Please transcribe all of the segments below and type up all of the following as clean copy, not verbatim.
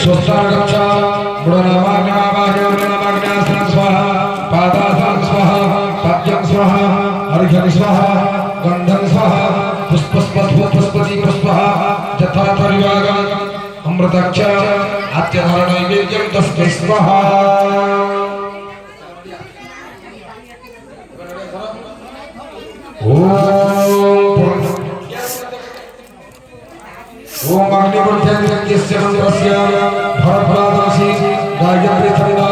स्वस्तान गच्छ बुडनमाग्नावाग्नावाग्नास्तान स्वाहा पादास्तान स्वाहा पाद्यं स्वाहा अर्घ्यं स्वाहा गन्धं स्वाहा पुष्पस्पति पुष्पः यथा परिवागम् अमृतच्च आत्यहरणैवेद्यं तस्मै स्वाहा ओम अग्निपुत्रस्य मंत्रस्य भरफलादासी गायत्री छंदा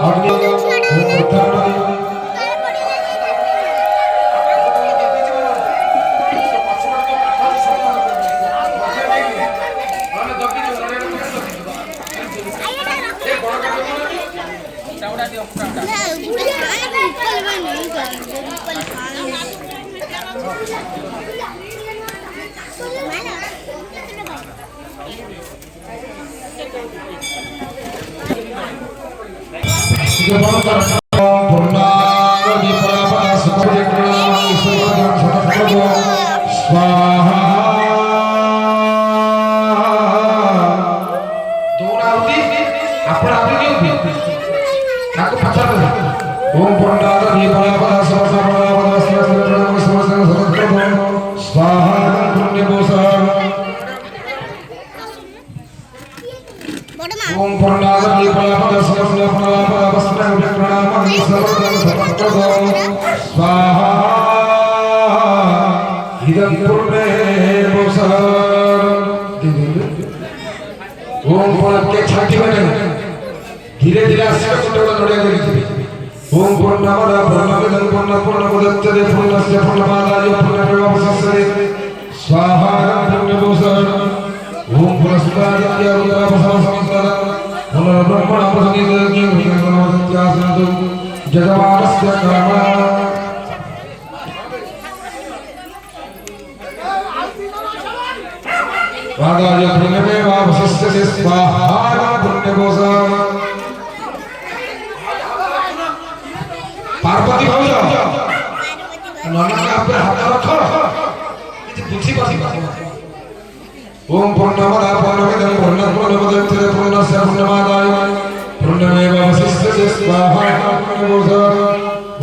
अग्नि ओम उत्थानाय ओम पूर्णागति स्वाहा इदं पूर्णे ओम पूर्णके छाटी बने धीरे धीरे आस्ते आस्ते नोड़े करी ओम पूर्णमदा पूर्णमिदं पूर्णमुदच्यते पूर्णस्य पूर्णमादाय पूर्णमेवावशिष्यते स्वाहा पूर्णभूषण ओम पुरस्काराय उदरापसमसमितः पुनर्ब्रह्मणः प्रसन्निधं जगवानस्य कामा वादाय पूर्णमेवावशिष्यते स्वाहा पूर्णभूषण पार्वती भाई नन्ना के ऊपर हाथ रखो ये बुद्धि बात ओम पूर्णमदा पूर्णमिदं पूर्णमुदच्यते पूर्णस्य पूर्णमादाय पूर्णमेवावशिष्यते स्वाहा पूर्णभूषण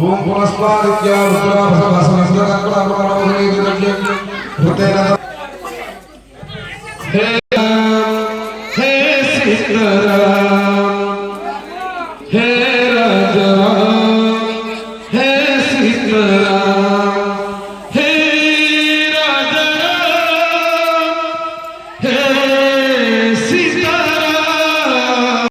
ओम पुनस्त्वादित्या रुद्राभसभसमस्तकङ्कणाभरणोदयेन हे सीताराम